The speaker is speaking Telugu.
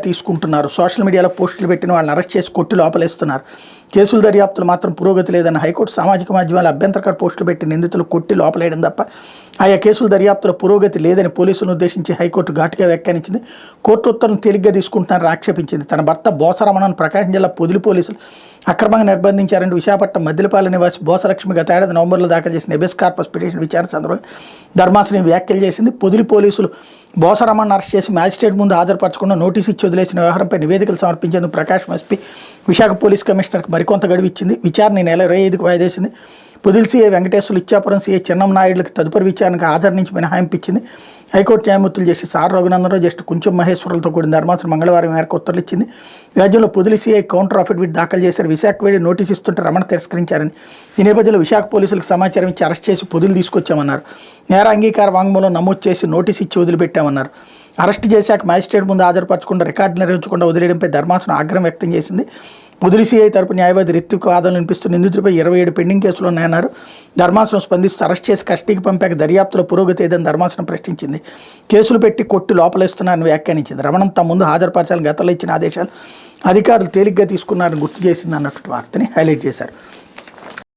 తీసుకుంటున్నారు. సోషల్ మీడియాలో పోస్టులు పెట్టిన వాళ్ళని అరెస్ట్ చేసి కొట్టి లోపలేస్తున్నారు. కేసుల దర్యాప్తులు మాత్రం పురోగతి లేదని హైకోర్టు సామాజిక మాధ్యమాలు అభ్యంతరకర పోస్టులు పెట్టి నిందితులు కొట్టి లోపలేయడం తప్ప ఆయా కేసుల దర్యాప్తులో పురోగతి లేదని పోలీసులను ఉద్దేశించి హైకోర్టు ఘాటుగా వ్యాఖ్యానించింది. కోర్టు ఉత్తర్వులను తేలిగ్గా తీసుకుంటున్నారని ఆక్షేపించింది. తన భర్త బోసరమణను ప్రకాశం జిల్లా పొదిలి పోలీసులు అక్రమంగా నిర్బంధించారంటూ విశాఖపట్నం మద్దిలపాలెం నివాసి బోసలక్ష్మి గత ఏడాది నవంబర్లో దాఖలు చేసిన హెబియస్ కార్పస్ పిటిషన్ విచారణ సందర్భంగా ధర్మాసనం వ్యాఖ్యలు చేసింది. పొదిలి పోలీసులు బోసరమణను అరెస్ట్ చేసి మ్యాజిస్ట్రేట్ ముందు హాజరుపరచకుండా నోటీసు ఇచ్చి వదిలేసిన వ్యవహారంపై నివేదికలు సమర్పించేందుకు ప్రకాశం ఎస్పీ విశాఖ పోలీస్ కమిషనర్కి మరికొంత గడువు ఇచ్చింది. విచారణ ఈ నెల 25కి వాయిదేసింది. పొదిలి సీఐ వెంకటేశ్వర్లు, ఇచ్చాపురం సీఐ చెన్నంనాయుడులకు తదుపరి విచారణకు హాజరు నుంచి మినహాయింపు ఇచ్చింది. హైకోర్టు న్యాయమూర్తులు జస్టిస్ ఆర్ రఘునందనరావు, జస్టిస్ కుంచెం మహేశ్వరులతో కూడిన ధర్మాసనం మంగళవారం మేరకు ఉత్తర్వులు ఇచ్చింది. వ్యాజ్యంలో పొదిలి సీఐ కౌంటర్ అఫిడవిట్ దాఖలు చేశారు. విశాఖ వేడి నోటీసు ఇస్తుంటే రమణ తిరస్కరించారని, ఈ నేపథ్యంలో విశాఖ పోలీసులకు సమాచారం ఇచ్చి అరెస్ట్ చేసి పొదిలి తీసుకొచ్చామన్నారు. నేర అంగీకార వాంగ్మూలం నమోదు చేసి నోటీసు ఇచ్చి వదిలిపెట్టామన్నారు. అరెస్ట్ చేశాక మ్యాజిస్ట్రేట్ ముందు హాజరుపరచకుండా రికార్డు నిర్వహించకుండా వదిలేయడంపై ధర్మాసనం ఆగ్రహం వ్యక్తం చేసింది. పొదిలి సీఐ తరపు న్యాయవాది రిత్విక్ వాదనలు వినిపిస్తూ నిందితుడిపై 27 పెండింగ్ కేసులు ఉన్నాయన్నారు. ధర్మాసనం స్పందిస్తూ అరెస్ట్ చేసి కస్టడీకి పంపాక దర్యాప్తులో పురోగతి ఏదని ధర్మాసనం ప్రశ్నించింది. కేసులు పెట్టి కొట్టి లోపలేస్తున్నారని వ్యాఖ్యానించింది. రమణం తమ ముందు హాజరుపరచాలని గతంలో ఇచ్చిన ఆదేశాలు అధికారులు తేలిగ్గా తీసుకున్నారని గుర్తు చేసింది అన్నట్టు వార్తని హైలైట్ చేశారు.